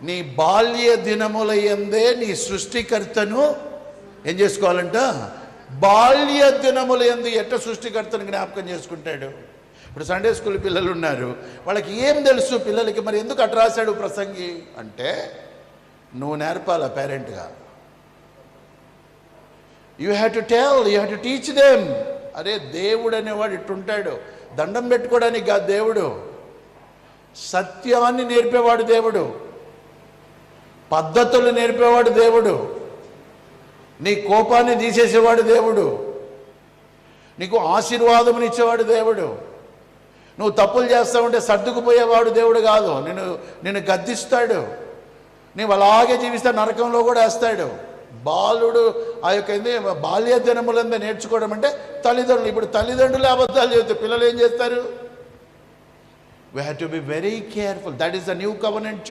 నీ బాల్య దినముల యందే నీ సృష్టికర్తను ఏం చేసుకోవాలంట? బాల్య దినముల యందు ఎట్ట సృష్టికర్తను జ్ఞాపకం చేసుకుంటాడు? ఇప్పుడు సండే స్కూల్ పిల్లలు ఉన్నారు, వాళ్ళకి ఏం తెలుసు పిల్లలకి? మరి ఎందుకు అట్ట రాశాడు ప్రసంగి అంటే, నువ్వు నేర్పాల పేరెంట్గా. You have to tell, you have to teach them. అరే దేవుడు అనేవాడు ఇట్టుంటాడు, దండం పెట్టుకోవడానికి కాదు దేవుడు, సత్యాన్ని నేర్పేవాడు దేవుడు, పద్ధతులు నేర్పేవాడు దేవుడు, నీ కోపాన్ని తీసేసేవాడు దేవుడు, నీకు ఆశీర్వాదముని ఇచ్చేవాడు దేవుడు. నువ్వు తప్పులు చేస్తా ఉంటే సర్దుకుపోయేవాడు దేవుడు కాదు, నిన్ను గద్దిస్తాడు. నీవు అలాగే జీవిస్తే నరకంలో కూడా వేస్తాడు. బాలుడు ఆ యొక్క బాల్య దినములందే నేర్చుకోవడం అంటే తల్లిదండ్రులు. ఇప్పుడు తల్లిదండ్రులు అబద్ధాలు చెబితే పిల్లలు ఏం చేస్తారు? We have to be very careful. That is the new covenant.